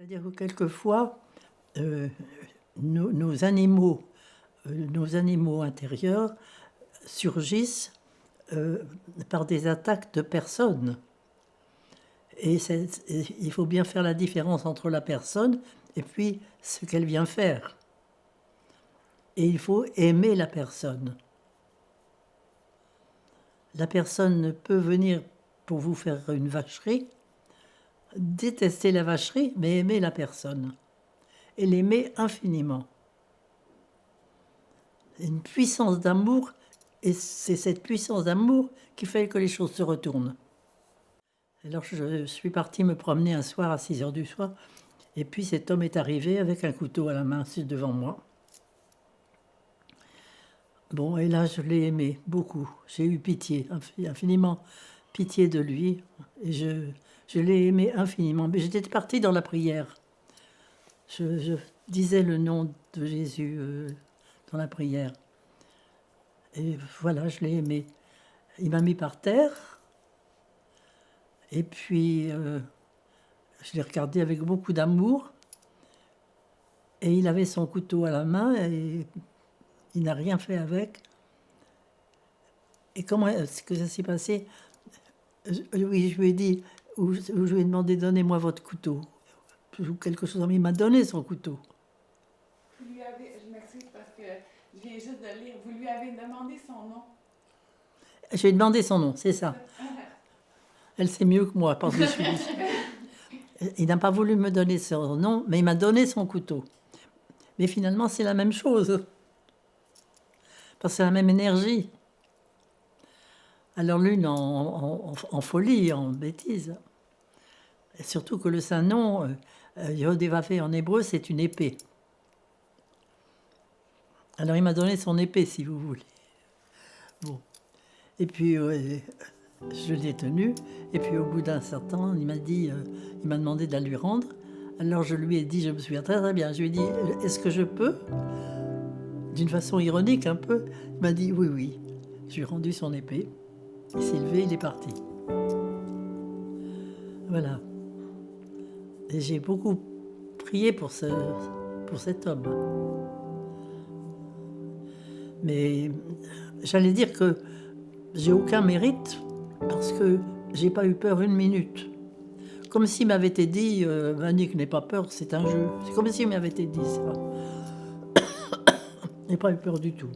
C'est-à-dire que quelquefois, euh, nos animaux intérieurs surgissent par des attaques de personnes. Et il faut bien faire la différence entre la personne et puis ce qu'elle vient faire. Et il faut aimer la personne. La personne ne peut venir pour vous faire une vacherie, détester la vacherie, mais aimer la personne. Et l'aimer infiniment. Une puissance d'amour, et c'est cette puissance d'amour qui fait que les choses se retournent. Alors je suis partie me promener un soir à 6 heures du soir, et puis cet homme est arrivé avec un couteau à la main devant moi. Bon, et là je l'ai aimé beaucoup, j'ai eu pitié, infiniment pitié de lui, et je l'ai aimé infiniment. Mais j'étais partie dans la prière. Je disais le nom de Jésus dans la prière. Et voilà, je l'ai aimé. Il m'a mis par terre. Et puis, je l'ai regardé avec beaucoup d'amour. Et il avait son couteau à la main et il n'a rien fait avec. Et comment est-ce que ça s'est passé? Oui, je lui ai dit, ou je lui ai demandé, donnez-moi votre couteau. Ou quelque chose, mais il m'a donné son couteau. Vous lui avez, je m'excuse parce que je viens juste de lire, vous lui avez demandé son nom. Je lui ai demandé son nom, c'est ça. Elle sait mieux que moi, parce que je suis... Il n'a pas voulu me donner son nom, mais il m'a donné son couteau. Mais finalement, c'est la même chose. Parce que c'est la même énergie. Alors l'une en folie, en bêtise. Et surtout que le saint nom, Yodévavé en hébreu, c'est une épée. Alors il m'a donné son épée, si vous voulez. Bon. Et puis, je l'ai tenu. Et puis, au bout d'un certain temps, il m'a demandé de la lui rendre. Alors, je lui ai dit, je me souviens très très bien, je lui ai dit, est-ce que je peux? D'une façon ironique un peu. Il m'a dit, oui, oui. Je lui ai rendu son épée. Il s'est levé, il est parti. Voilà. Et j'ai beaucoup prié pour cet homme. Mais j'allais dire que j'ai aucun mérite parce que j'ai pas eu peur une minute. Comme s'il m'avait été dit, Vanique, n'aie pas peur, c'est un jeu. C'est comme s'il m'avait été dit ça. J'ai pas eu peur du tout.